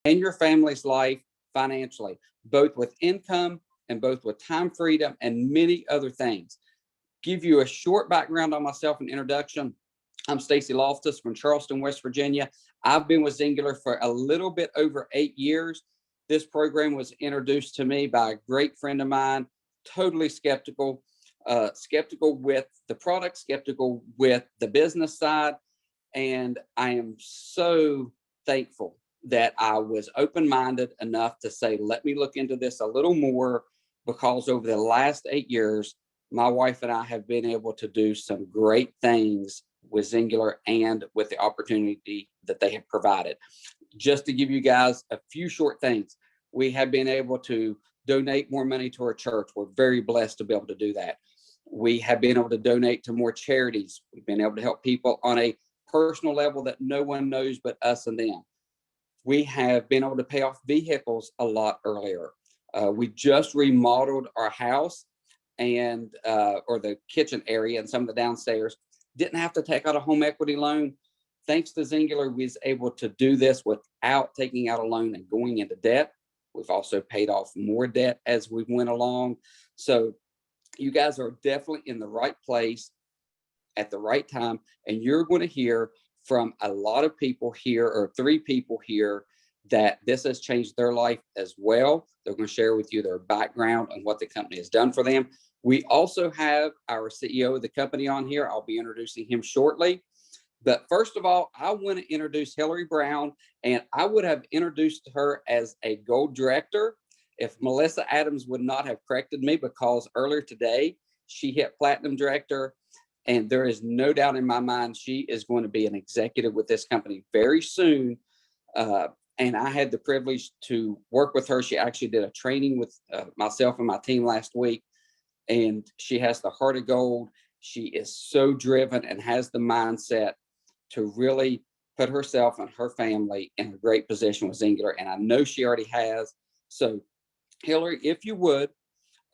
and your family's life financially, both with income and both with time freedom and many other things. Give you a short background on myself and introduction. I'm Stacy Loftus from Charleston, West Virginia. I've been with Zingler for a little bit over 8 years. This program was introduced to me by a great friend of mine, totally skeptical with the product, skeptical with the business side. And I am so thankful that I was open-minded enough to say, let me look into this a little more, because over the last 8 years, my wife and I have been able to do some great things with Zingler and with the opportunity that they have provided. Just to give you guys a few short things, we have been able to donate more money to our church. We're very blessed to be able to do that. We have been able to donate to more charities. We've been able to help people on a personal level that no one knows but us and them. We have been able to pay off vehicles a lot earlier. We just remodeled our house and or the kitchen area and some of the downstairs. Didn't have to take out a home equity loan. Thanks to Zingler, we was able to do this without taking out a loan and going into debt. We've also paid off more debt as we went along. So you guys are definitely in the right place at the right time. And you're going to hear from a lot of people here, or 3 people here, that this has changed their life as well. They're going to share with you their background and what the company has done for them. We also have our CEO of the company on here. I'll be introducing him shortly. But first of all, I want to introduce Hillary Brown, and I would have introduced her as a gold director if Melissa Adams would not have corrected me, because earlier today she hit platinum director, and there is no doubt in my mind she is going to be an executive with this company very soon. And I had the privilege to work with her. She actually did a training with myself and my team last week, and she has the heart of gold. She is so driven and has the mindset to really put herself and her family in a great position with Zingler. And I know she already has. So Hillary, if you would,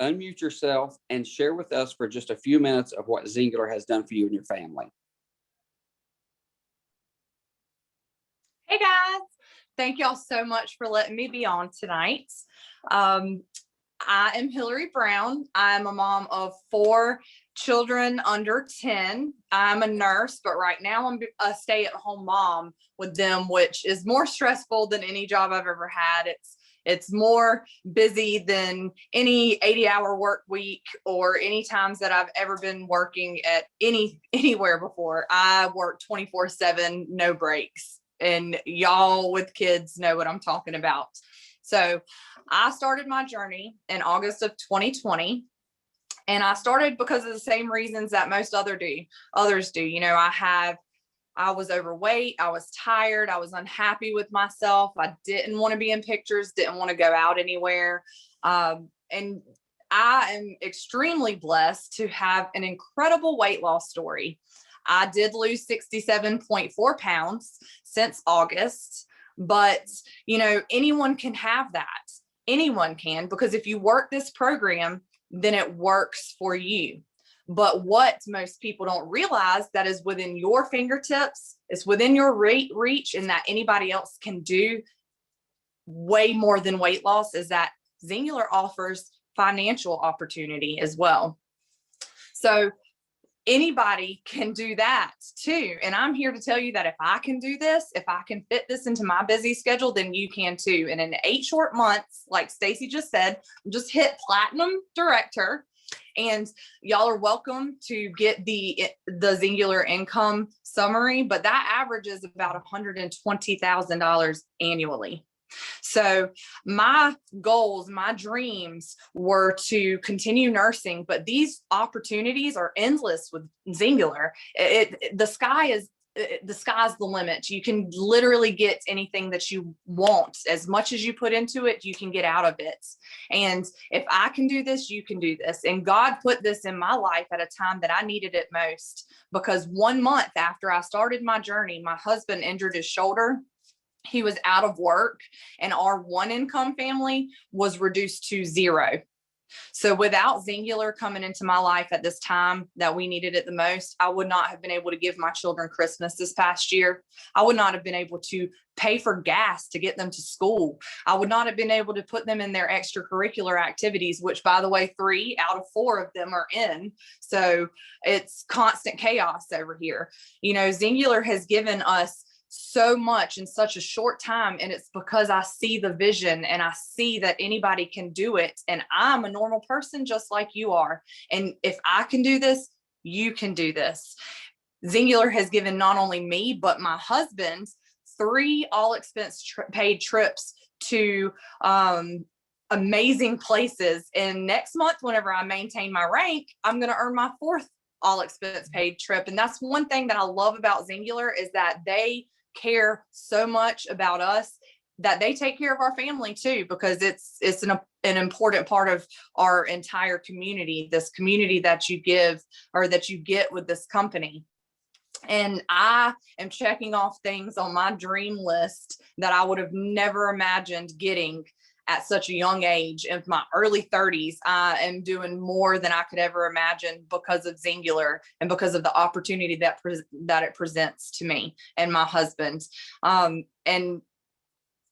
unmute yourself and share with us for just a few minutes of what Zingler has done for you and your family. Hey guys, thank y'all so much for letting me be on tonight. I am Hillary Brown. I'm a mom of 4 children under 10. I'm a nurse, but right now I'm a stay-at-home mom with them, which is more stressful than any job I've ever had. It's more busy than any 80-hour work week or any times that I've ever been working at anywhere before. I work 24/7, no breaks. And y'all with kids know what I'm talking about. So I started my journey in August of 2020. And I started because of the same reasons that most others do. You know, I was overweight. I was tired. I was unhappy with myself. I didn't want to be in pictures, didn't want to go out anywhere. And I am extremely blessed to have an incredible weight loss story. I did lose 67.4 pounds since August, but you know, anyone can have that. Anyone can, because if you work this program, then it works for you. But what most people don't realize that is within your fingertips, it's within your reach, and that anybody else can do way more than weight loss, is that Zingler offers financial opportunity as well. So anybody can do that too. And I'm here to tell you that if I can do this, if I can fit this into my busy schedule, then you can too. And in 8 short months, like Stacy just said, just hit platinum director. And y'all are welcome to get the Zingler income summary, but that averages about $120,000 annually. So my goals, my dreams were to continue nursing, but these opportunities are endless with Zingler. The sky's the limit. You can literally get anything that you want. As much as you put into it, you can get out of it. And if I can do this, you can do this. And God put this in my life at a time that I needed it most, because 1 month after I started my journey, my husband injured his shoulder. He was out of work, and our 1 income family was reduced to 0. So without Zingular coming into my life at this time that we needed it the most, I would not have been able to give my children Christmas this past year. I would not have been able to pay for gas to get them to school. I would not have been able to put them in their extracurricular activities, which, by the way, 3 out of 4 of them are in. So it's constant chaos over here. You know, Zingular has given us so much in such a short time, and it's because I see the vision and I see that anybody can do it, and I'm a normal person just like you are, and if I can do this, you can do this. Zingular has given not only me but my husband 3 all expense paid trips to amazing places, and next month, whenever I maintain my rank, I'm going to earn my 4th all expense paid trip. And that's one thing that I love about Zingular, is that they care so much about us that they take care of our family too, because it's an important part of our entire community, this community that you give or that you get with this company. And I am checking off things on my dream list that I would have never imagined getting at such a young age. In my early 30s, I am doing more than I could ever imagine because of Zingular and because of the opportunity that it presents to me and my husband. And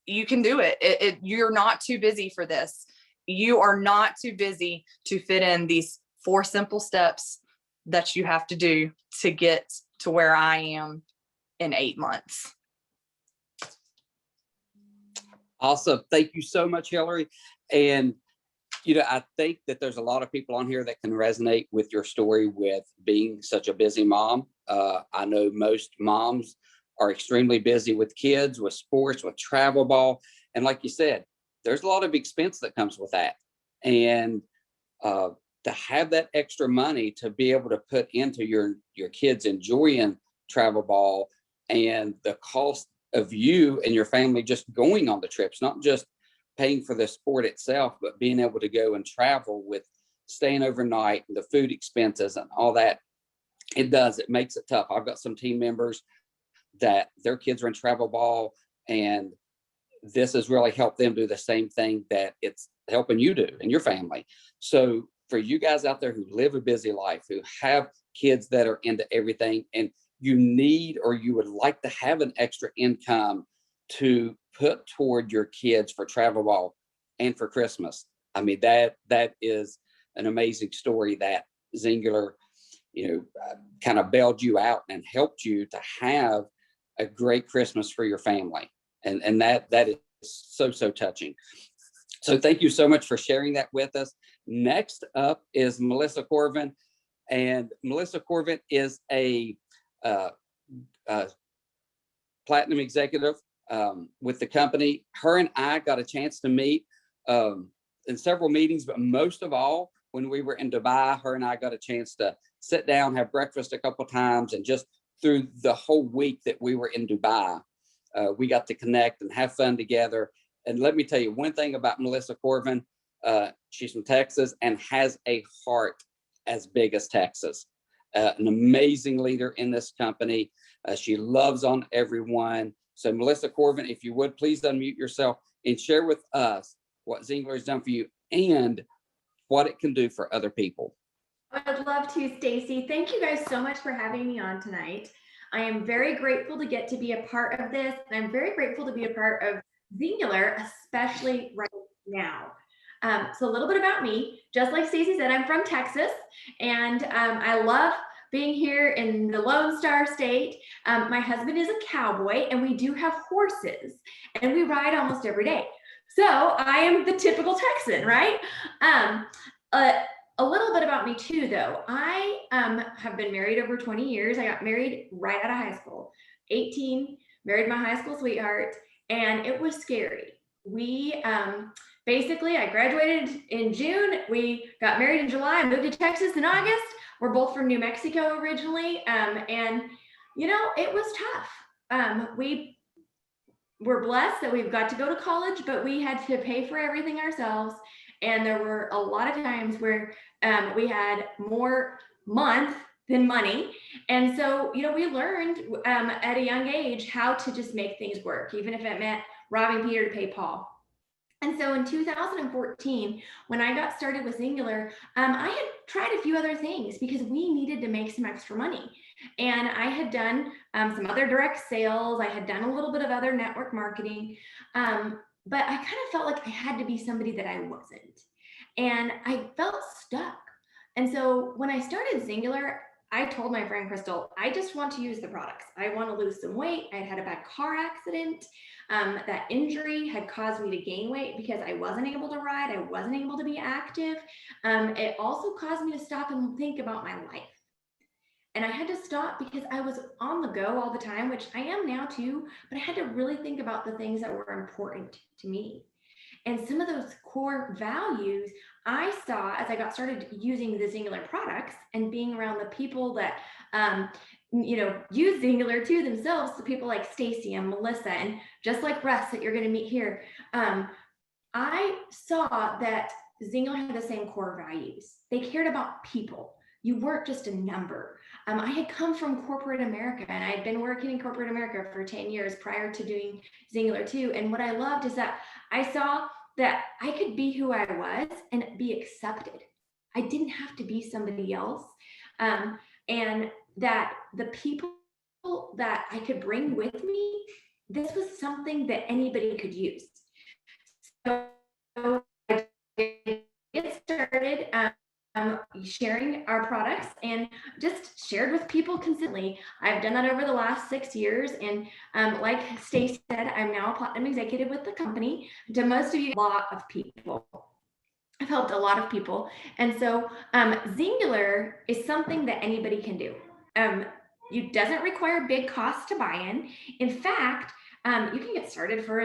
you can do it. You're not too busy for this. You are not too busy to fit in these 4 simple steps that you have to do to get to where I am in 8 months. Awesome. Thank you so much, Hillary. And, you know, I think that there's a lot of people on here that can resonate with your story with being such a busy mom. I know most moms are extremely busy with kids, with sports, with travel ball. And like you said, there's a lot of expense that comes with that. And to have that extra money to be able to put into your kids enjoying travel ball, and the cost of you and your family just going on the trips, not just paying for the sport itself, but being able to go and travel with staying overnight and the food expenses and all that. It makes it tough. I've got some team members that their kids are in travel ball, and this has really helped them do the same thing that it's helping you do and your family. So for you guys out there who live a busy life, who have kids that are into everything, and you need or you would like to have an extra income to put toward your kids for travel ball and for Christmas, I mean, that is an amazing story that Zingular, you know, kind of bailed you out and helped you to have a great Christmas for your family. And that is so touching. So thank you so much for sharing that with us. Next up is Melissa Corvin. And Melissa Corvin is a platinum executive with the company. Her and I got a chance to meet in several meetings, but most of all, when we were in Dubai, her and I got a chance to sit down, have breakfast a couple of times, and just through the whole week that we were in Dubai, we got to connect and have fun together. And let me tell you one thing about Melissa Corvin. She's from Texas and has a heart as big as Texas. An amazing leader in this company. She loves on everyone. So Melissa Corvin, if you would, please unmute yourself and share with us what Zingular has done for you and what it can do for other people. I'd love to, Stacy. Thank you guys so much for having me on tonight. I am very grateful to get to be a part of this. And I'm very grateful to be a part of Zingular, especially right now. So a little bit about me. Just like Stacy said, I'm from Texas, and I love being here in the Lone Star State. My husband is a cowboy, and we do have horses, and we ride almost every day. So I am the typical Texan, right? A little bit about me too, though. I have been married over 20 years. I got married right out of high school, 18, married my high school sweetheart, and it was scary. We basically, I graduated in June. We got married in July. I moved to Texas in August. We're both from New Mexico originally, and you know, it was tough. We were blessed that we've got to go to college, but we had to pay for everything ourselves. And there were a lot of times where we had more month than money. And so, you know, we learned at a young age how to just make things work, even if it meant robbing Peter to pay Paul. And so in 2014, when I got started with Zingular, I had tried a few other things because we needed to make some extra money. And I had done some other direct sales. I had done a little bit of other network marketing. But I kind of felt like I had to be somebody that I wasn't. And I felt stuck. And so when I started Zingular, I told my friend Crystal, I just want to use the products. I want to lose some weight. I had a bad car accident. That injury had caused me to gain weight because I wasn't able to ride. I wasn't able to be active. It also caused me to stop and think about my life. And I had to stop because I was on the go all the time, which I am now too, but I had to really think about the things that were important to me. And some of those core values I saw as I got started using the Zingular products and being around the people that, use Zingular too themselves, the people like Stacy and Melissa, and just like Russ that you're going to meet here. I saw that Zingular had the same core values. They cared about people. You weren't just a number. I had come from corporate America, and I had been working in corporate America for 10 years prior to doing Zingular too. And what I loved is that I saw that I could be who I was and be accepted. I didn't have to be somebody else. And that the people that I could bring with me, this was something that anybody could use. So I get started sharing our products and just shared with people consistently. I've done that over the last 6 years. And like Stacy said, I'm now a platinum executive with the company. To most of you, a lot of people. I've helped a lot of people. And so Zingular is something that anybody can do. It doesn't require big costs to buy in. In fact, you can get started for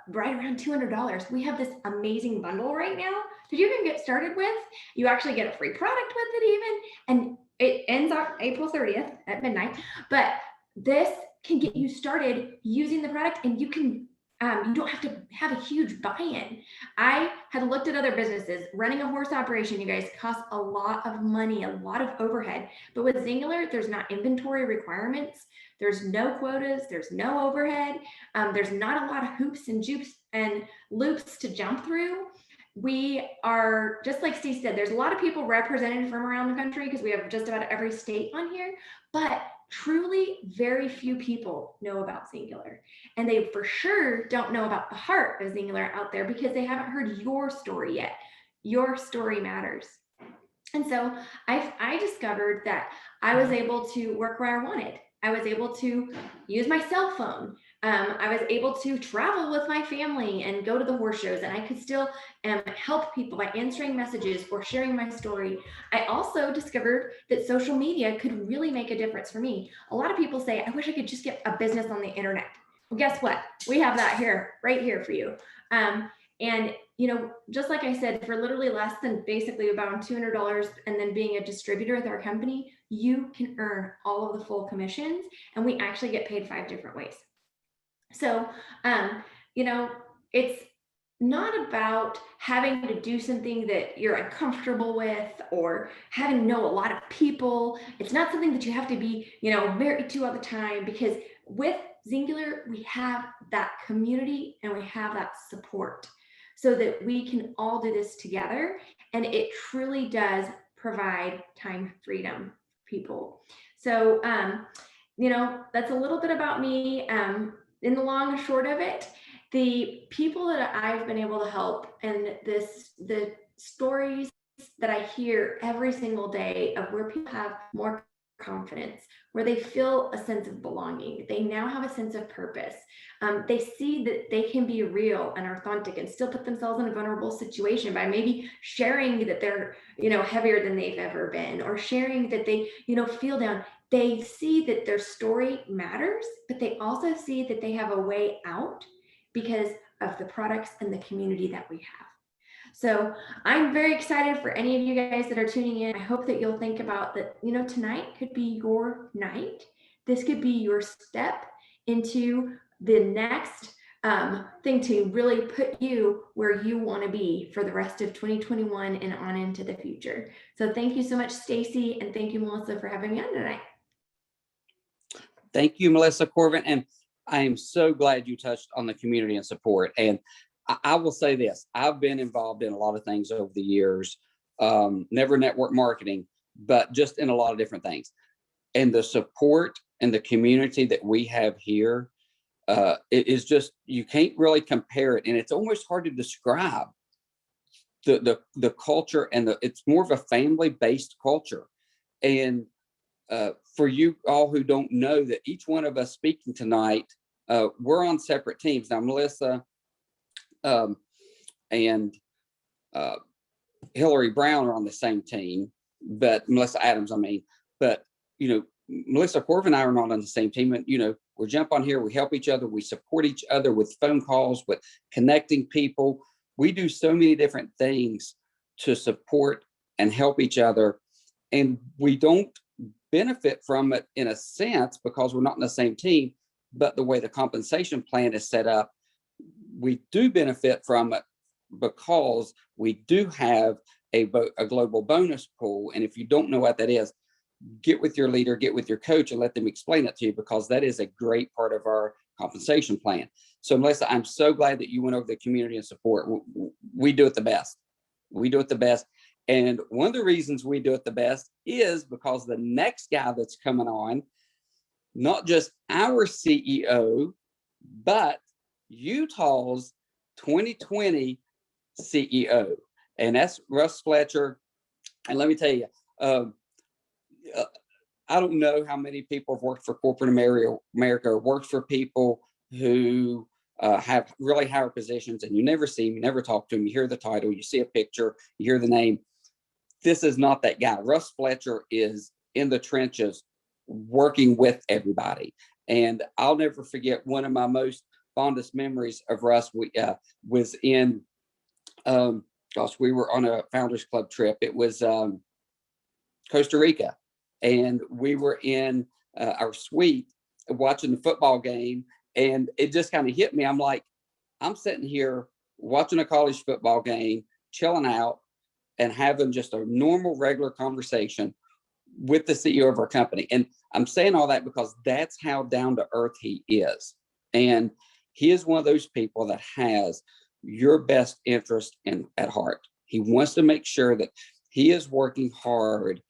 right around $200. We have this amazing bundle right now that you can get started with. You actually get a free product with it even, and it ends on April 30th at midnight. But this can get you started using the product, and you can you don't have to have a huge buy-in. I had looked at other businesses. Running a horse operation, you guys, costs a lot of money, a lot of overhead. But with Zingular, there's not inventory requirements. There's no quotas. There's no overhead. There's not a lot of hoops and joops and loops to jump through. We are, just like Steve said, there's a lot of people represented from around the country because we have just about every state on here, but truly very few people know about Zingular. And they for sure don't know about the heart of Zingular out there because they haven't heard your story yet. Your story matters. And so I discovered that I was able to work where I wanted. I was able to use my cell phone. I was able to travel with my family and go to the horse shows, and I could still help people by answering messages or sharing my story. I also discovered that social media could really make a difference for me. A lot of people say, I wish I could just get a business on the internet. Well, guess what? We have that here, right here for you. And just like I said, for literally less than basically about $200 and then being a distributor with our company, you can earn all of the full commissions, and we actually get paid 5 different ways. So, it's not about having to do something that you're uncomfortable with or having to know a lot of people. It's not something that you have to be, married to all the time, because with Zingular, we have that community and we have that support so that we can all do this together. And it truly does provide time freedom for people. So, that's a little bit about me. In the long and short of it, the people that I've been able to help and the stories that I hear every single day of where people have more confidence, where they feel a sense of belonging. They now have a sense of purpose. They see that they can be real and authentic and still put themselves in a vulnerable situation by maybe sharing that they're, heavier than they've ever been, or sharing that they, feel down. They see that their story matters, but they also see that they have a way out because of the products and the community that we have. So I'm very excited for any of you guys that are tuning in. I hope that you'll think about that, tonight could be your night. This could be your step into the next thing to really put you where you want to be for the rest of 2021 and on into the future. So thank you so much, Stacy, and thank you, Melissa, for having me on tonight. Thank you, Melissa Corbin. And I am so glad you touched on the community and support. And I will say this, I've been involved in a lot of things over the years, never network marketing, but just in a lot of different things. And the support and the community that we have here, it is just, you can't really compare it. And it's almost hard to describe the culture, and it's more of a family-based culture. And for you all who don't know, that each one of us speaking tonight, we're on separate teams. Now, Melissa and Hillary Brown are on the same team, but Melissa Adams, I mean, but Melissa Corvin and I are not on the same team. And we jump on here, we help each other, we support each other with phone calls, with connecting people. We do so many different things to support and help each other. And we don't benefit from it in a sense because we're not in the same team, but the way the compensation plan is set up, we do benefit from it because we do have a global bonus pool. And if you don't know what that is, get with your leader, get with your coach, and let them explain it to you, because that is a great part of our compensation plan. So Melissa, I'm so glad that you went over the community and support. We do it the best. We do it the best. And one of the reasons we do it the best is because the next guy that's coming on, not just our CEO, but Utah's 2020 CEO, and that's Russ Fletcher. And let me tell you, I don't know how many people have worked for corporate America or worked for people who have really higher positions, and you never see them, you never talk to them, you hear the title, you see a picture, you hear the name. This is not that guy. Russ Fletcher is in the trenches working with everybody. And I'll never forget one of my most fondest memories of Russ was in, we were on a Founders Club trip. It was Costa Rica. And we were in our suite watching the football game. And it just kind of hit me. I'm like, I'm sitting here watching a college football game, chilling out and having just a normal, regular conversation with the CEO of our company. And I'm saying all that because that's how down to earth he is. And he is one of those people that has your best interest at heart. He wants to make sure that he is working hard,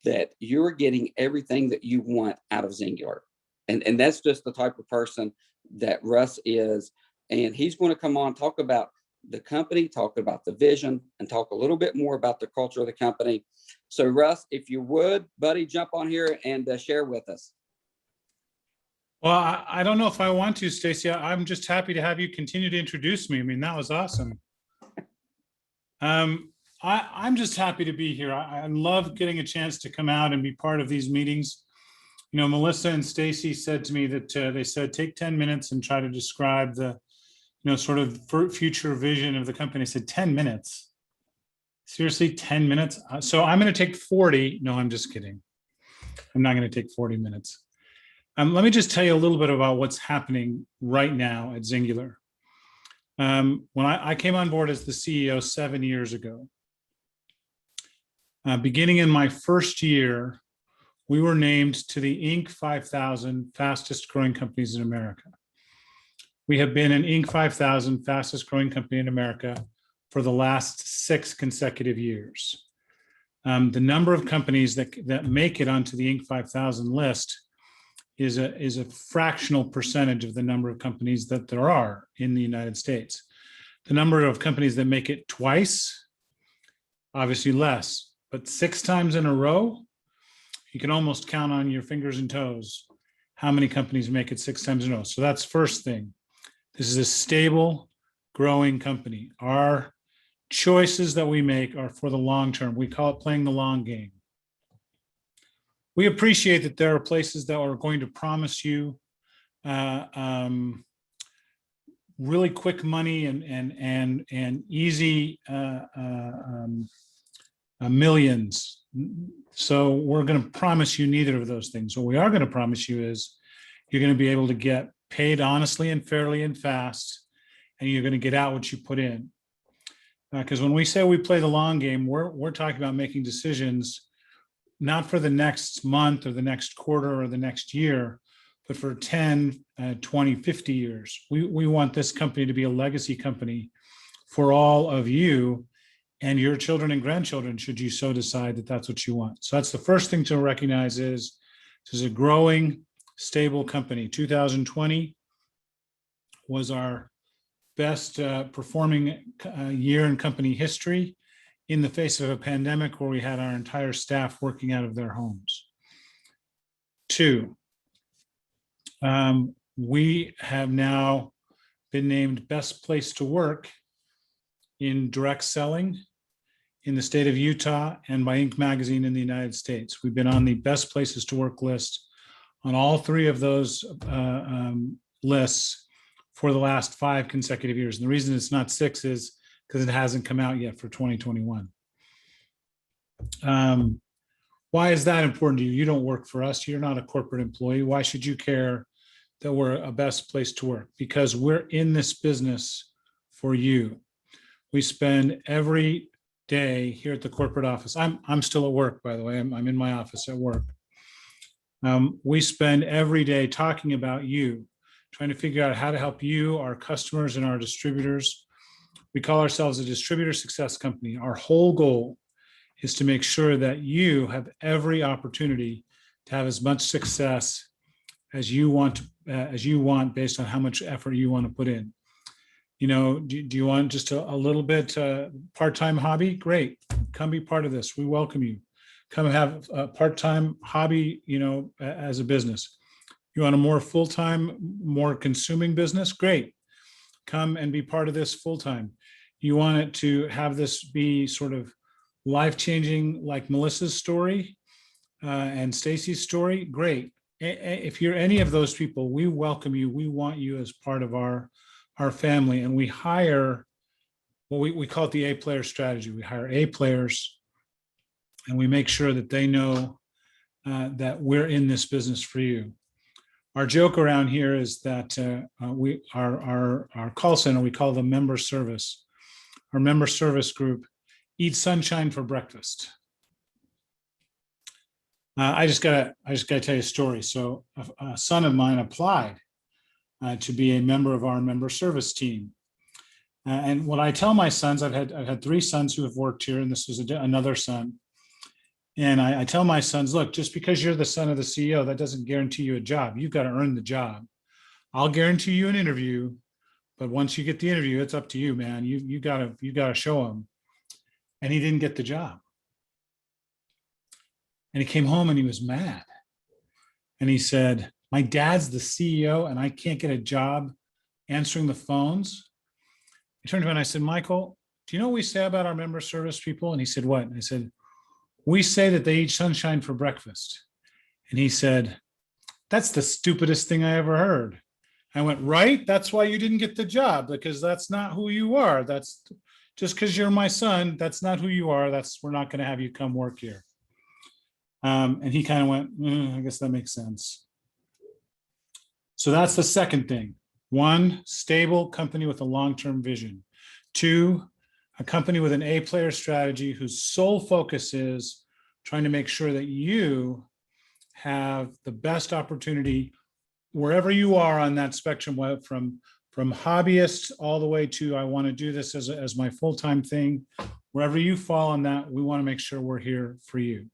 that you're getting everything that you want out of Zingular. And that's just the type of person that Russ is. And he's going to come on, talk about the company, talk about the vision, and talk a little bit more about the culture of the company. So Russ, if you would, buddy, jump on here and share with us. Well, I don't know if I want to, Stacy. I'm just happy to have you continue to introduce me. I mean, that was awesome. I'm just happy to be here. I love getting a chance to come out and be part of these meetings. Melissa and Stacy said to me that they said, take 10 minutes and try to describe the, sort of future vision of the company. I said, 10 minutes? Seriously, 10 minutes? So I'm going to take 40. No, I'm just kidding. I'm not going to take 40 minutes. Let me just tell you a little bit about what's happening right now at Zingular. When I came on board as the CEO 7 years ago, beginning in my first year, we were named to the Inc. 5000 fastest growing companies in America. We have been an Inc. 5000 fastest growing company in America for the last 6 consecutive years. The number of companies that make it onto the Inc. 5000 list is a fractional percentage of the number of companies that there are in the United States. The number of companies that make it twice, obviously less, but 6 times in a row, you can almost count on your fingers and toes how many companies make it 6 times in a row. So that's first thing. This is a stable, growing company. Our choices that we make are for the long term. We call it playing the long game. We appreciate that there are places that are going to promise you really quick money and easy millions. So we're going to promise you neither of those things. What we are going to promise you is you're going to be able to get paid honestly and fairly and fast, and you're going to get out what you put in. Because when we say we play the long game, we're talking about making decisions not for the next month or the next quarter or the next year, but for 10, 20, 50 years. We want this company to be a legacy company for all of you and your children and grandchildren, should you so decide that that's what you want. So that's the first thing to recognize is this is a growing, stable company. 2020 was our best performing year in company history in the face of a pandemic where we had our entire staff working out of their homes. 2, we have now been named best place to work in direct selling in the state of Utah and by Inc. magazine in the United States. We've been on the best places to work list on all 3 of those lists for the last 5 consecutive years. And the reason it's not 6 is because it hasn't come out yet for 2021. Why is that important to you? You don't work for us. You're not a corporate employee. Why should you care that we're a best place to work? Because we're in this business for you. We spend every day here at the corporate office. I'm still at work, by the way. I'm in my office at work. We spend every day talking about you, trying to figure out how to help you, our customers, and our distributors. We call ourselves a distributor success company. Our whole goal is to make sure that you have every opportunity to have as much success as you want based on how much effort you want to put in. You know, do you want just a little bit part-time hobby? Great, come be part of this. We welcome you. Come have a part-time hobby, you know, as a business. You want a more full-time, more consuming business? Great, come and be part of this full-time. You want it to have this be sort of life-changing, like Melissa's story and Stacy's story? Great. If you're any of those people, we welcome you. We want you as part of our family, and we hire what we call it the A-player strategy. We hire A players, and we make sure that they know that we're in this business for you. Our joke around here is that our call center, we call them member service. Our member service group eats sunshine for breakfast. I just gotta tell you a story. So a son of mine applied to be a member of our member service team. And what I tell my sons, I've had 3 sons who have worked here, and this was another son. And I tell my sons, look, just because you're the son of the CEO, that doesn't guarantee you a job. You've got to earn the job. I'll guarantee you an interview, but once you get the interview, it's up to you, man. You gotta show them. And he didn't get the job. And he came home and he was mad. And he said, my dad's the CEO and I can't get a job answering the phones. I turned to him and I said, Michael, do you know what we say about our member service people? And he said, what? And I said, we say that they eat sunshine for breakfast. And he said, that's the stupidest thing I ever heard. I went, right? That's why you didn't get the job, because that's not who you are. That's just because you're my son. That's not who you are. We're not going to have you come work here. And he kind of went, I guess that makes sense. So that's the second thing. 1, stable company with a long-term vision. 2, a company with an A-player strategy whose sole focus is trying to make sure that you have the best opportunity wherever you are on that spectrum, from hobbyist all the way to I want to do this as my full-time thing. Wherever you fall on that, we want to make sure we're here for you.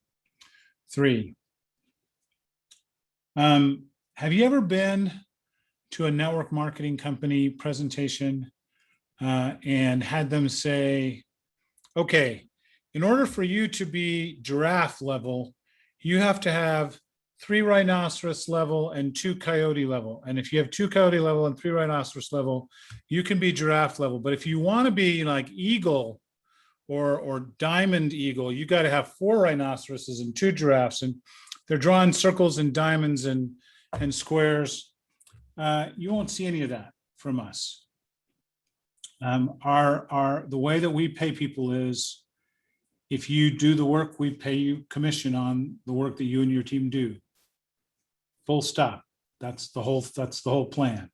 3, have you ever been to a network marketing company presentation and had them say, okay, in order for you to be giraffe level, you have to have 3 rhinoceros level and 2 coyote level. And if you have 2 coyote level and 3 rhinoceros level, you can be giraffe level. But if you want to be like eagle or diamond eagle, you got to have 4 rhinoceroses and 2 giraffes. And they're drawing circles and diamonds and squares. You won't see any of that from us. The way that we pay people is, if you do the work, we pay you commission on the work that you and your team do. Full stop. That's the whole plan.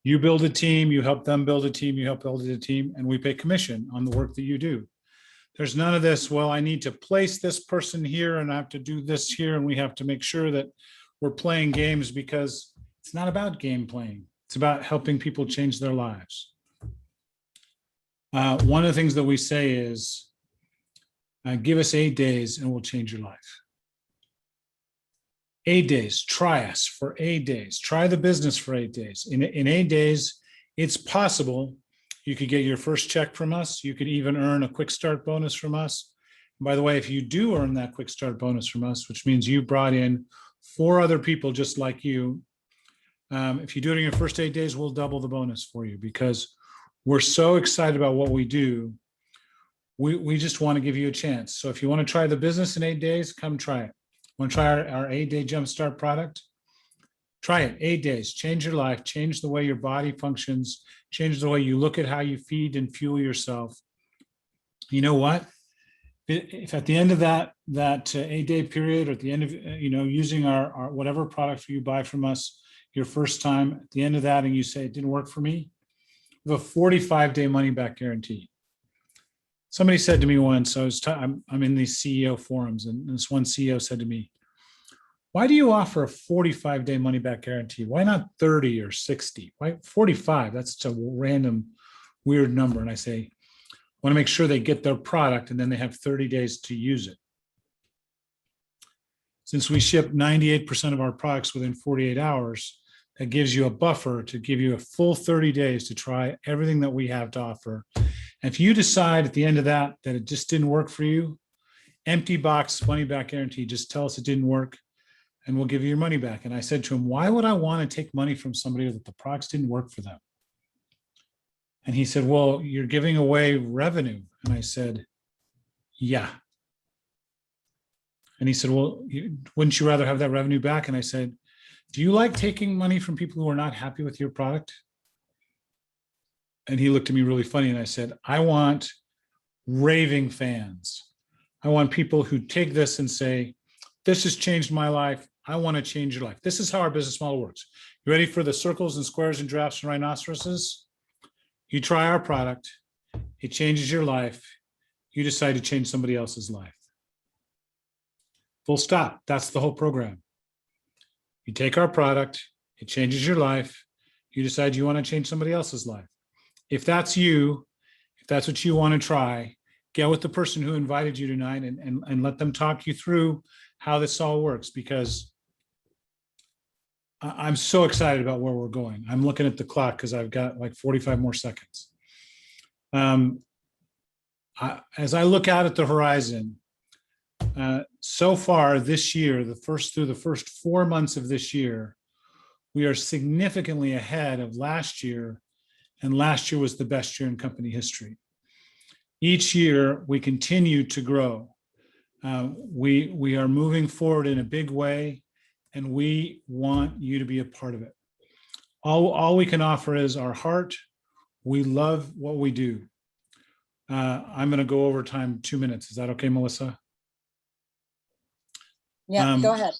You build a team, you help them build a team, you help build a team, and we pay commission on the work that you do. There's none of this, well, I need to place this person here and I have to do this here, and we have to make sure that we're playing games, because it's not about game playing. It's about helping people change their lives. One of the things that we say is, give us 8 days and we'll change your life. 8 days, try us for 8 days, try the business for 8 days. In 8 days, it's possible you could get your first check from us. You could even earn a quick start bonus from us. And by the way, if you do earn that quick start bonus from us, which means you brought in 4 other people just like you, if you do it in your first 8 days, we'll double the bonus for you because we're so excited about what we do. We just want to give you a chance. So if you want to try the business in 8 days, come try it. Want to try our 8-day Jumpstart product? Try it, 8 days, change your life, change the way your body functions, change the way you look at how you feed and fuel yourself. You know what? If at the end of that 8-day period, or at the end of, using our whatever product you buy from us your first time, at the end of that, and you say, it didn't work for me, we have a 45-day money back guarantee. Somebody said to me once, I'm in these CEO forums, and this one CEO said to me, why do you offer a 45-day money back guarantee? Why not 30 or 60? Why 45? That's a random, weird number. And I say, I want to make sure they get their product and then they have 30 days to use it. Since we ship 98% of our products within 48 hours, that gives you a buffer to give you a full 30 days to try everything that we have to offer. And if you decide at the end of that it just didn't work for you, empty box money back guarantee, just tell us it didn't work and we'll give you your money back. And I said to him, why would I want to take money from somebody that the products didn't work for them? And he said, well, you're giving away revenue. And I said, yeah. And he said, well, wouldn't you rather have that revenue back? And I said, do you like taking money from people who are not happy with your product? And he looked at me really funny and I said, I want raving fans. I want people who take this and say, this has changed my life. I want to change your life. This is how our business model works. You ready for the circles and squares and giraffes and rhinoceroses? You try our product. It changes your life. You decide to change somebody else's life. Full stop. That's the whole program. You take our product. It changes your life. You decide you want to change somebody else's life. If that's you, if that's what you want to try, get with the person who invited you tonight and let them talk you through how this all works, because I'm so excited about where we're going. I'm looking at the clock because I've got like 45 more seconds. As I look out at the horizon, so far this year, through the first 4 months of this year, we are significantly ahead of last year, and last year was the best year in company history. Each year, we continue to grow. We are moving forward in a big way, and we want you to be a part of it. All we can offer is our heart. We love what we do. I'm going to go over time 2 minutes. Is that okay, Melissa? Yeah, go ahead.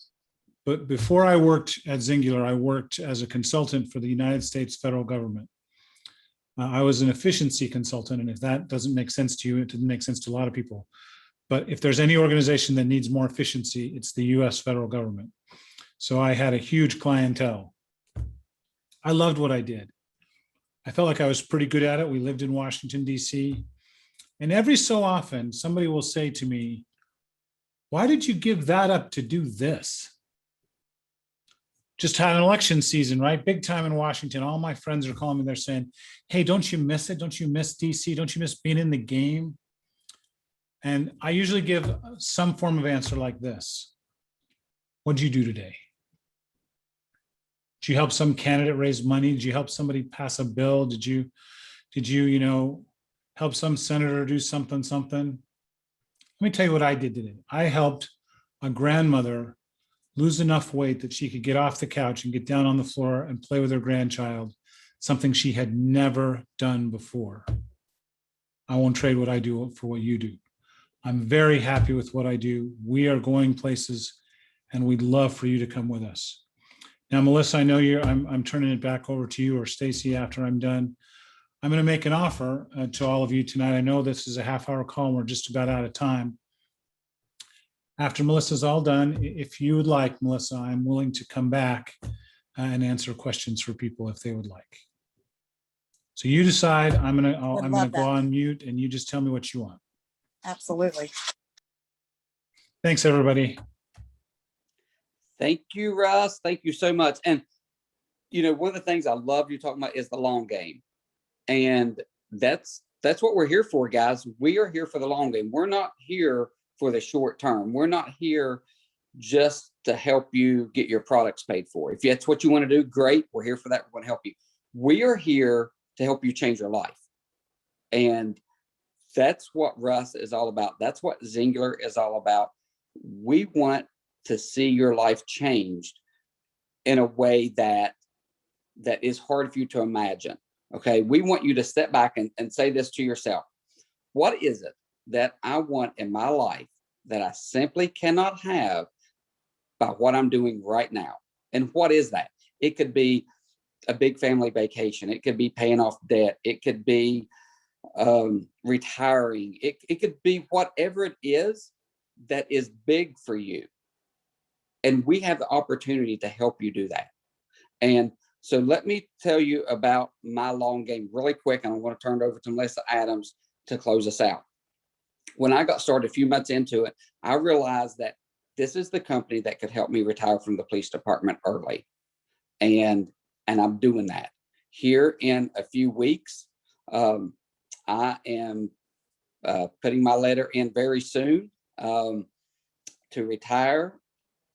But before I worked at Zingular, I worked as a consultant for the United States federal government. I was an efficiency consultant, and if that doesn't make sense to you, it didn't make sense to a lot of people. But if there's any organization that needs more efficiency, it's the US federal government. So I had a huge clientele. I loved what I did. I felt like I was pretty good at it. We lived in Washington, DC. And every so often, somebody will say to me, why did you give that up to do this? Just had an election season, right? Big time in Washington. All my friends are calling me. They're saying, hey, don't you miss it? Don't you miss DC? Don't you miss being in the game? And I usually give some form of answer like this. What'd you do today? Did you help some candidate raise money? Did you help somebody pass a bill? Did you help some senator do something? Let me tell you what I did today. I helped a grandmother lose enough weight that she could get off the couch and get down on the floor and play with her grandchild, something she had never done before. I won't trade what I do for what you do. I'm very happy with what I do. We are going places, and we'd love for you to come with us. Now, Melissa, I know I'm turning it back over to you or Stacy after I'm done. I'm going to make an offer to all of you tonight. I know this is a half-hour call and we're just about out of time. After Melissa's all done, if you would like, Melissa, I'm willing to come back and answer questions for people if they would like. So you decide, I'm gonna Would go love that. on mute and you just tell me what you want. Absolutely. Thanks, everybody. Thank you, Russ. Thank you so much. And, one of the things I love you talking about is the long game. And that's what we're here for, guys. We are here for the long game. We're not here for the short term. We're not here just to help you get your products paid for. If that's what you want to do, great. We're here for that. We're going to help you. We are here to help you change your life. And that's what Russ is all about. That's what Zingler is all about. We want to see your life changed in a way that is hard for you to imagine. Okay. We want you to step back and say this to yourself. What is it that I want in my life that I simply cannot have by what I'm doing right now? And what is that? It could be a big family vacation. It could be paying off debt. It could be retiring. It could be whatever it is that is big for you. And we have the opportunity to help you do that. And so let me tell you about my long game really quick. And I want to turn it over to Melissa Adams to close us out. When I got started a few months into it, I realized that this is the company that could help me retire from the police department early. And I'm doing that. Here in a few weeks, I am putting my letter in very soon to retire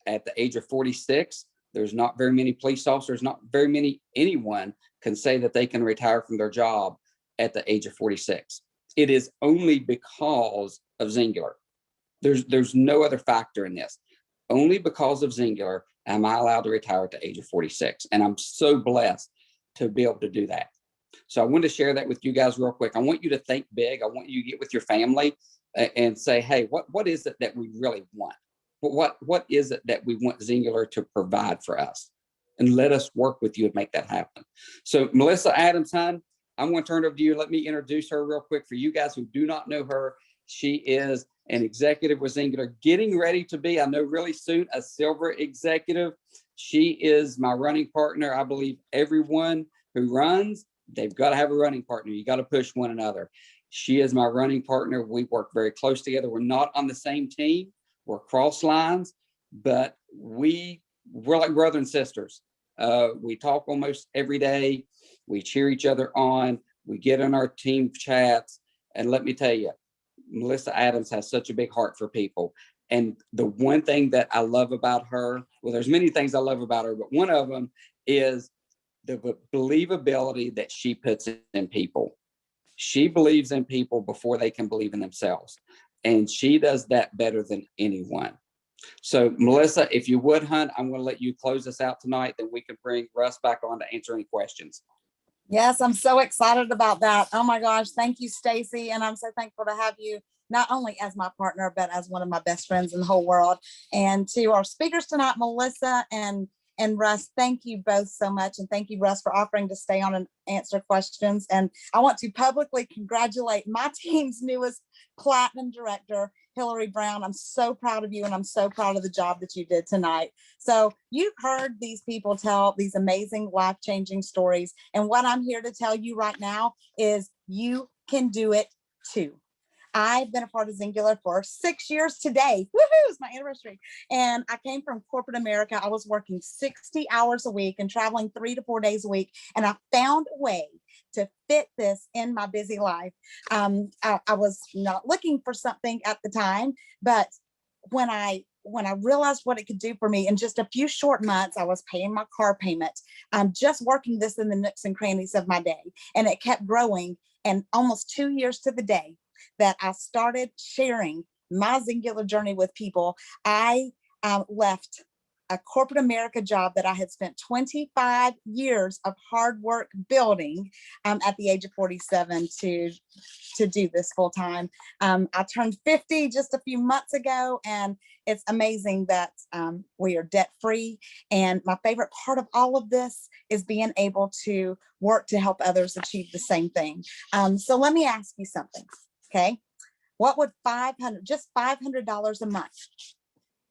at the age of 46. There's not very many police officers, not very many, anyone can say that they can retire from their job at the age of 46. It is only because of Zingler. There's no other factor in this. Only because of Zingler am I allowed to retire at the age of 46. And I'm so blessed to be able to do that. So I wanted to share that with you guys real quick. I want you to think big. I want you to get with your family and say, hey, what is it that we really want? What is it that we want Zingler to provide for us? And let us work with you and make that happen. So Melissa Adams, hon, I'm going to turn it over to you. Let me introduce her real quick for you guys who do not know her. She is an executive with Zingler, getting ready to be, I know really soon, a silver executive. She is my running partner. I believe everyone who runs, they've got to have a running partner. You got to push one another. She is my running partner. We work very close together. We're not on the same team. We're cross lines, but we're like brother and sisters. We talk almost every day. We cheer each other on. We get in our team chats. And let me tell you, Melissa Adams has such a big heart for people. And the one thing that I love about her, well, there's many things I love about her, but one of them is the believability that she puts in people. She believes in people before they can believe in themselves. And she does that better than anyone. So Melissa, if you would, hon, I'm going to let you close us out tonight. Then we can bring Russ back on to answer any questions. Yes, I'm so excited about that. Oh my gosh. Thank you, Stacy. And I'm so thankful to have you not only as my partner, but as one of my best friends in the whole world. And to our speakers tonight, Melissa and Russ, thank you both so much. And thank you, Russ, for offering to stay on and answer questions. And I want to publicly congratulate my team's newest platinum director, Hillary Brown. I'm so proud of you, and I'm so proud of the job that you did tonight. So you've heard these people tell these amazing life-changing stories. And what I'm here to tell you right now is you can do it too. I've been a part of Zingler for 6 years today. Woohoo, it's my anniversary. And I came from corporate America. I was working 60 hours a week and traveling 3 to 4 days a week. And I found a way to fit this in my busy life. I was not looking for something at the time, but when I realized what it could do for me, in just a few short months, I was paying my car payment. I'm just working this in the nooks and crannies of my day. And it kept growing. And almost 2 years to the day that I started sharing my Zingler journey with people, I left a corporate America job that I had spent 25 years of hard work building at the age of 47 to do this full time. I turned 50 just a few months ago, and it's amazing that we are debt free. And my favorite part of all of this is being able to work to help others achieve the same thing. So let me ask you something, okay? What would just $500 a month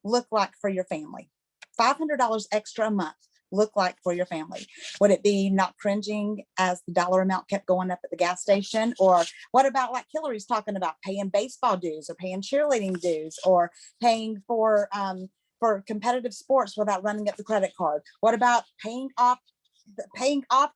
look like for your family? $500 extra a month. look like for your family? Would it be not cringing as the dollar amount kept going up at the gas station? Or what about, like Hillary's talking about, paying baseball dues or paying cheerleading dues or paying for competitive sports without running up the credit card? What about paying off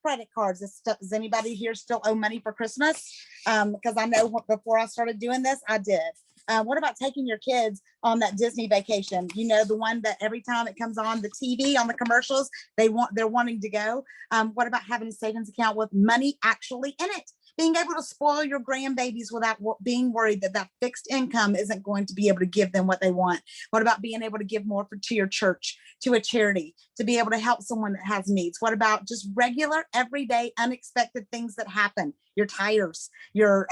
credit cards? Does anybody here still owe money for Christmas? Because I know before I started doing this, I did. What about taking your kids on that Disney vacation? You know, the one that every time it comes on the TV, on the commercials, they're wanting to go. What about having a savings account with money actually in it? Being able to spoil your grandbabies without being worried that fixed income isn't going to be able to give them what they want. What about being able to give more to your church, to a charity, to be able to help someone that has needs? What about just regular, everyday, unexpected things that happen? Your tires, your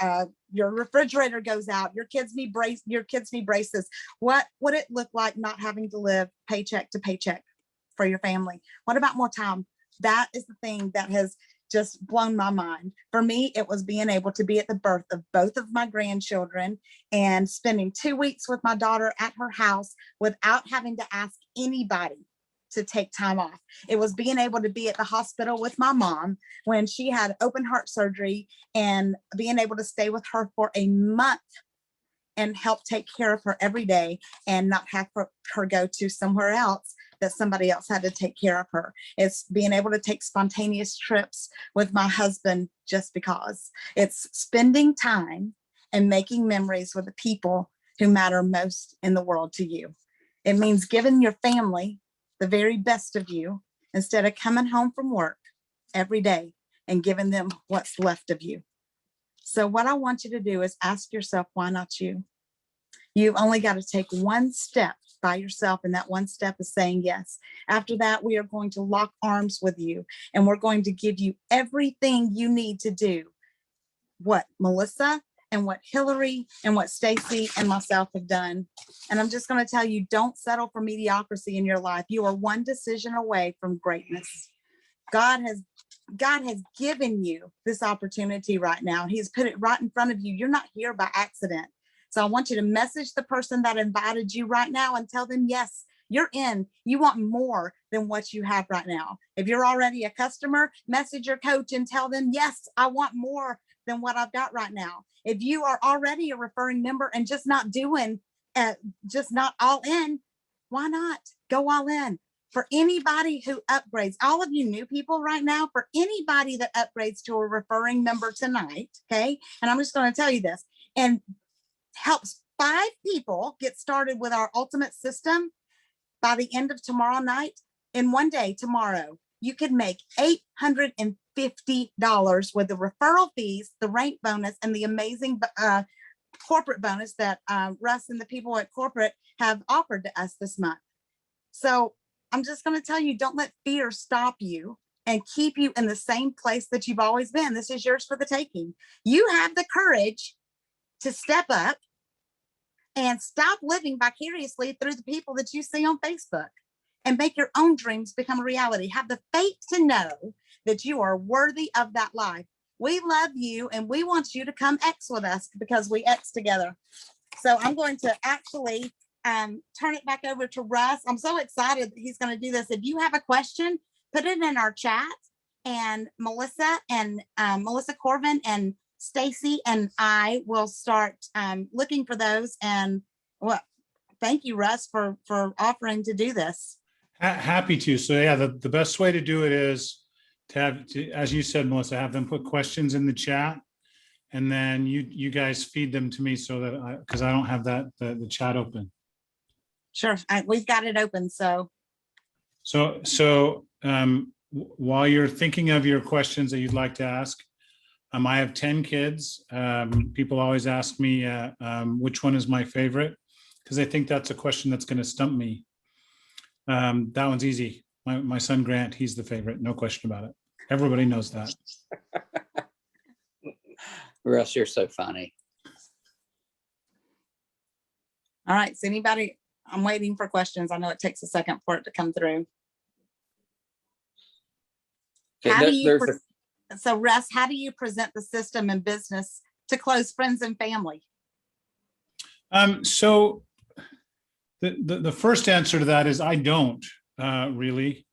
refrigerator goes out, your kids need braces. What would it look like not having to live paycheck to paycheck for your family? What about more time? That is the thing that has just blown my mind. For me, it was being able to be at the birth of both of my grandchildren and spending 2 weeks with my daughter at her house without having to ask anybody to take time off. It was being able to be at the hospital with my mom when she had open heart surgery and being able to stay with her for a month and help take care of her every day and not have her go to somewhere else that somebody else had to take care of her. It's being able to take spontaneous trips with my husband just because. It's spending time and making memories with the people who matter most in the world to you. It means giving your family the very best of you instead of coming home from work every day and giving them what's left of you. So what I want you to do is ask yourself, why not you? You've only got to take one step by yourself, and that one step is saying yes. After that, we are going to lock arms with you, and we're going to give you everything you need to do what Melissa and what Hillary and what Stacy and myself have done. And I'm just going to tell you, don't settle for mediocrity in your life. You are one decision away from greatness. God has given you this opportunity right now. He's put it right in front of you. You're not here by accident. So I want you to message the person that invited you right now and tell them, yes, you're in. You want more than what you have right now. If you're already a customer, message your coach and tell them, yes, I want more than what I've got right now. If you are already a referring member and just not all in, why not go all in? For anybody who upgrades, all of you new people right now, for anybody that upgrades to a referring member tonight, okay? And I'm just going to tell you this, and helps 5 people get started with our ultimate system by the end of tomorrow night. In one day, tomorrow, you could make $850 with the referral fees, the rank bonus, and the amazing corporate bonus that Russ and the people at corporate have offered to us this month. So I'm just going to tell you, don't let fear stop you and keep you in the same place that you've always been. This is yours for the taking. You have the courage to step up and stop living vicariously through the people that you see on Facebook and make your own dreams become a reality. Have the faith to know that you are worthy of that life. We love you and we want you to come X with us because we X together. So I'm going to actually turn it back over to Russ. I'm so excited that he's going to do this. If you have a question, put it in our chat, and Melissa Corvin and Stacy and I will start looking for those. And well, thank you, Russ, for offering to do this. Happy to. So yeah, the best way to do it is as you said, Melissa, have them put questions in the chat, and then you guys feed them to me so that because I don't have the chat open. Sure, we've got it open. So while you're thinking of your questions that you'd like to ask, I have 10 kids. People always ask me which one is my favorite, because I think that's a question that's going to stump me. That one's easy. My son Grant, he's the favorite, no question about it. Everybody knows that. Russ, you're so funny. All right, so anybody, I'm waiting for questions. I know it takes a second for it to come through. Okay, So Russ, how do you present the system in business to close friends and family? So the first answer to that is I don't really.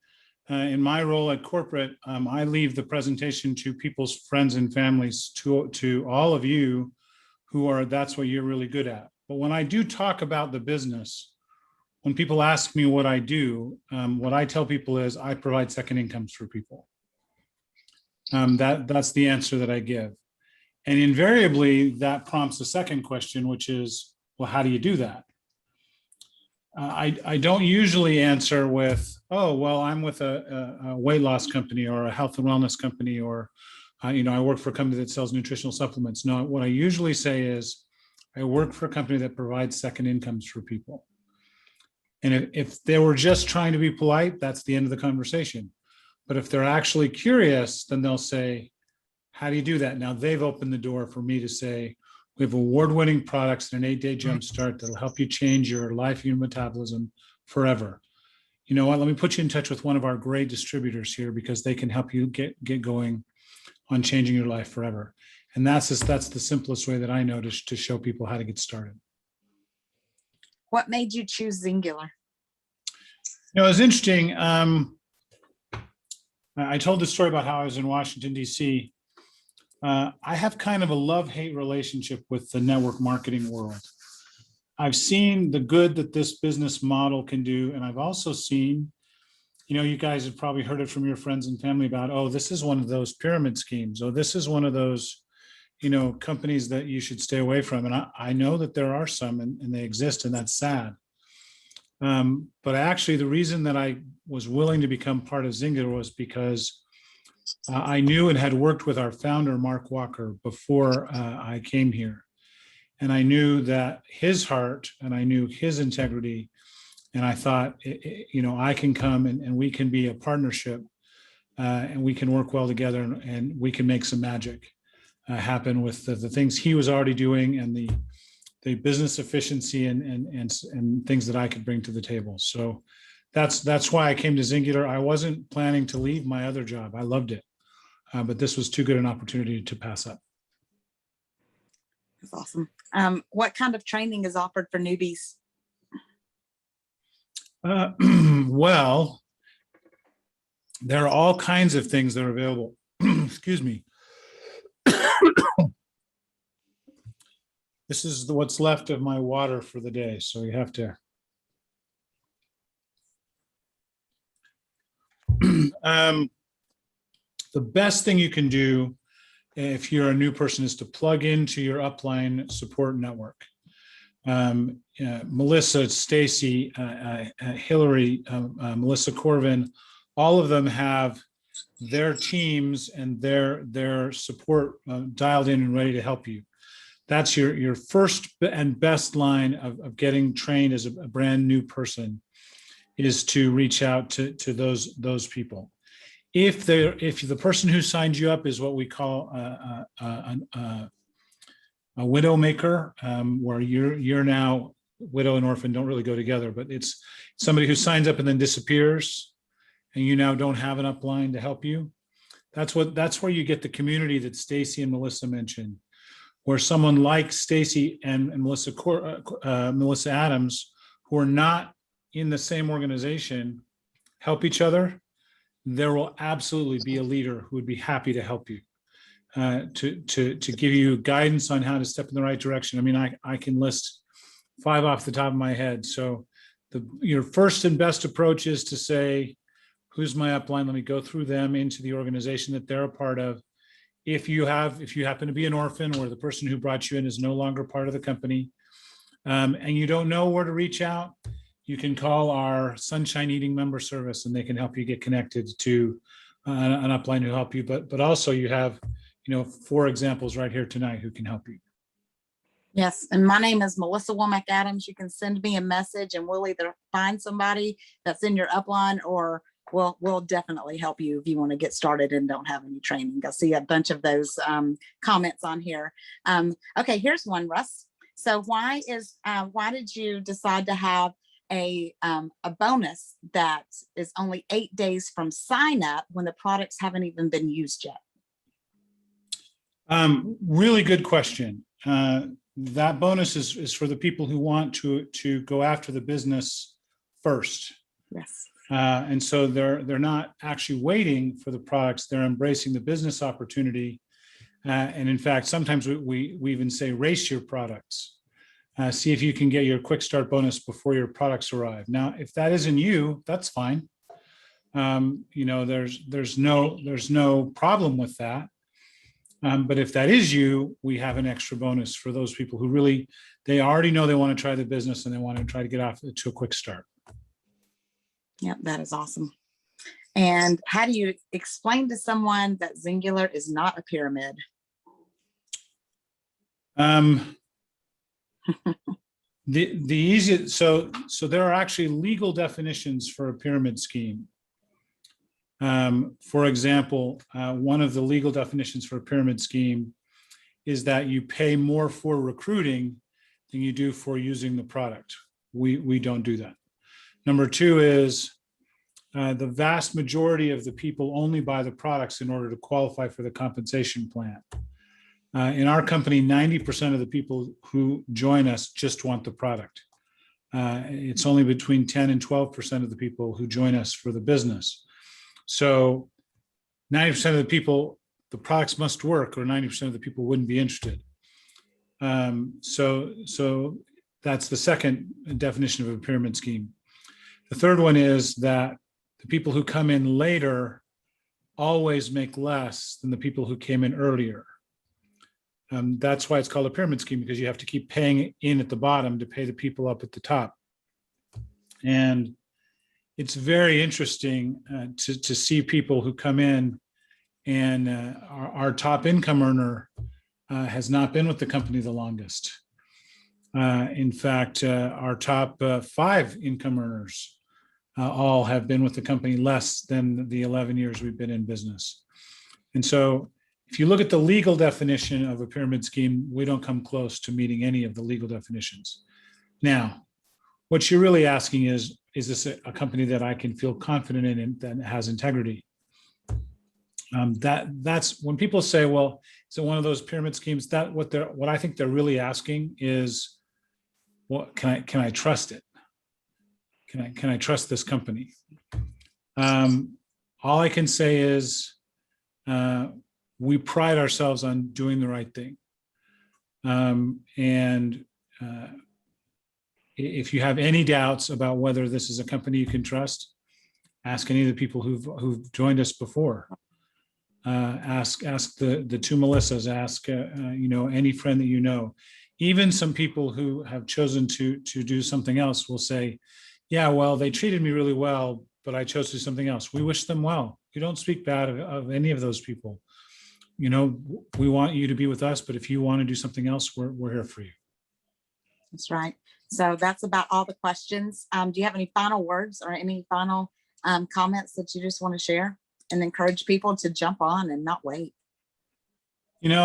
in my role at corporate, I leave the presentation to people's friends and families, to all of you who are, that's what you're really good at. But when I do talk about the business, when people ask me what I do, what I tell people is I provide second incomes for people. That's the answer that I give. And invariably that prompts a second question, which is, well, how do you do that? I don't usually answer with, oh, well, I'm with a weight loss company or a health and wellness company, or, I work for a company that sells nutritional supplements. No, what I usually say is I work for a company that provides second incomes for people. And if they were just trying to be polite, that's the end of the conversation. But if they're actually curious, then they'll say, how do you do that? Now they've opened the door for me to say, we have award-winning products and an 8-day jump start that'll help you change your life, your metabolism forever. You know what? Let me put you in touch with one of our great distributors here, because they can help you get going on changing your life forever. And that's the simplest way that I know to show people how to get started. What made you choose Zingular? It was interesting. I told the story about how I was in Washington, D.C. I have kind of a love-hate relationship with the network marketing world. I've seen the good that this business model can do. And I've also seen, you guys have probably heard it from your friends and family about, oh, this is one of those pyramid schemes. Oh, this is one of those, companies that you should stay away from. And I know that there are some, and they exist, and that's sad. But actually, the reason that I was willing to become part of Zingular was because I knew and had worked with our founder, Mark Walker, before I came here. And I knew that his heart, and I knew his integrity. And I thought, I can come and we can be a partnership, and we can work well together, and we can make some magic happen with the things he was already doing, and the business efficiency and things that I could bring to the table. So that's why I came to Zingular. I wasn't planning to leave my other job. I loved it, but this was too good an opportunity to pass up. That's awesome. What kind of training is offered for newbies? Well, there are all kinds of things that are available. Excuse me. This is what's left of my water for the day, so you have to. The best thing you can do if you're a new person is to plug into your upline support network. Melissa, Stacy, Hillary, Melissa Corvin, all of them have their teams and their support dialed in and ready to help you. That's your first and best line of getting trained as a brand new person, is to reach out to those people. If the person who signed you up is what we call a widow maker, where you're now widow and orphan don't really go together, but it's somebody who signs up and then disappears, and you now don't have an upline to help you. That's where you get the community that Stacy and Melissa mentioned, where someone like Stacy and Melissa Adams, who are not in the same organization, help each other. There will absolutely be a leader who would be happy to help you, to give you guidance on how to step in the right direction. I mean, I can list 5 off the top of my head. So your first and best approach is to say, who's my upline? Let me go through them into the organization that they're a part of. If you happen to be an orphan, or the person who brought you in is no longer part of the company, and you don't know where to reach out, you can call our Sunshine Eating member service, and they can help you get connected to an upline who help you. But also you have, 4 examples right here tonight who can help you. Yes, and my name is Melissa Womack Adams. You can send me a message, and we'll either find somebody that's in your upline, or we'll definitely help you if you want to get started and don't have any training. I see a bunch of those comments on here. Okay, here's one, Russ. So why did you decide to have a bonus that is only 8 days from sign up when the products haven't even been used yet? Really good question. That bonus is for the people who want to go after the business first. Yes. And so they're not actually waiting for the products, they're embracing the business opportunity. And in fact, sometimes we even say, race your products. See if you can get your quick start bonus before your products arrive. Now, if that isn't you, that's fine. There's no problem with that. But if that is you, we have an extra bonus for those people who really, they already know they want to try the business and they want to try to get off to a quick start. Yep, that is awesome. And how do you explain to someone that Zingular is not a pyramid? The easiest, so there are actually legal definitions for a pyramid scheme. For example, one of the legal definitions for a pyramid scheme is that you pay more for recruiting than you do for using the product. We don't do that. Number two is the vast majority of the people only buy the products in order to qualify for the compensation plan. In our company, 90% of the people who join us just want the product. It's only between 10 and 12% of the people who join us for the business. So 90% of the people, the products must work, or 90% of the people wouldn't be interested. So that's the second definition of a pyramid scheme. The third one is that the people who come in later always make less than the people who came in earlier. That's why it's called a pyramid scheme, because you have to keep paying in at the bottom to pay the people up at the top. And it's very interesting to see people who come in, and our top income earner has not been with the company the longest. In fact, our top 5 income earners all have been with the company less than the 11 years we've been in business. And so if you look at the legal definition of a pyramid scheme, we don't come close to meeting any of the legal definitions. Now, what you're really asking is this a company that I can feel confident in and that has integrity? That's when people say, well, is it one of those pyramid schemes? That what I think they're really asking is, well, can I trust it? Can I trust this company? All I can say is we pride ourselves on doing the right thing. If you have any doubts about whether this is a company you can trust, ask any of the people who've joined us before. Ask the 2 Melissas. Ask any friend that you know. Even some people who have chosen to do something else will say, yeah, well, they treated me really well, but I chose to do something else. We wish them well. You don't speak bad of any of those people. We want you to be with us, but if you want to do something else, we're here for you. That's right. So that's about all the questions. Do you have any final words or any final comments that you just want to share and encourage people to jump on and not wait? There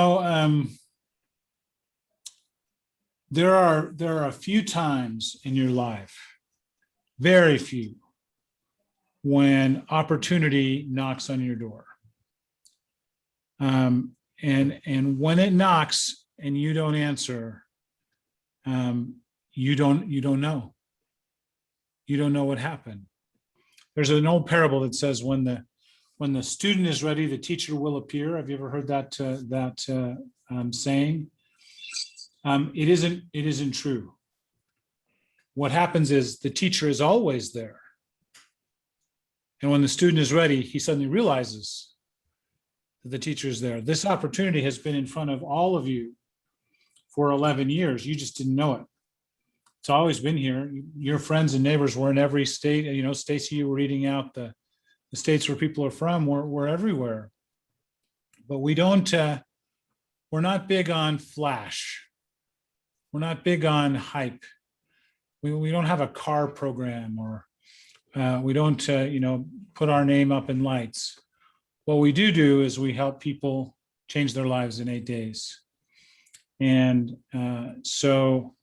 are a few times in your life, very few, when opportunity knocks on your door. And when it knocks and you don't answer, you don't know. You don't know what happened. There's an old parable that says when the student is ready, the teacher will appear. Have you ever heard that saying? It isn't true. What happens is the teacher is always there. And when the student is ready, he suddenly realizes that the teacher is there. This opportunity has been in front of all of you for 11 years. You just didn't know it. It's always been here. Your friends and neighbors were in every state. Stacy, you were reading out the states where people are from. We're everywhere. But we're not big on flash. We're not big on hype. We don't have a car program, or we don't put our name up in lights. What we do is we help people change their lives in 8 days. And so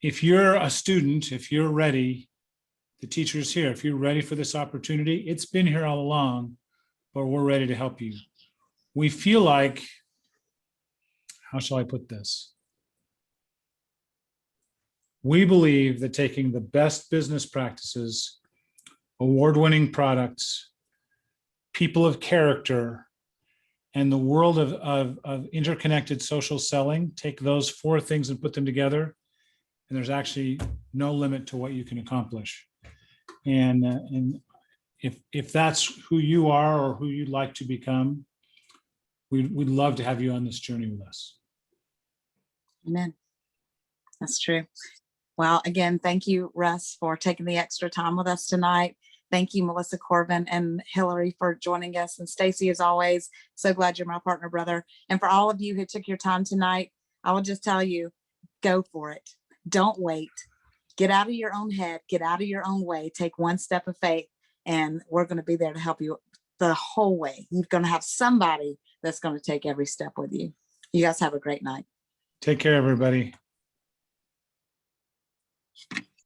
if you're a student, if you're ready, the teacher's here. If you're ready for this opportunity, it's been here all along, but we're ready to help you. We feel like, how shall I put this? We believe that taking the best business practices, award-winning products, people of character, and the world of interconnected social selling. Take those 4 things and put them together, and there's actually no limit to what you can accomplish. And if that's who you are or who you'd like to become, we'd love to have you on this journey with us. Amen. That's true. Well, again, thank you, Russ, for taking the extra time with us tonight. Thank you, Melissa Corbin and Hillary, for joining us. And Stacy, as always, so glad you're my partner, brother. And for all of you who took your time tonight, I will just tell you, go for it. Don't wait. Get out of your own head. Get out of your own way. Take one step of faith, and we're going to be there to help you the whole way. You're going to have somebody that's going to take every step with you. You guys have a great night. Take care, everybody.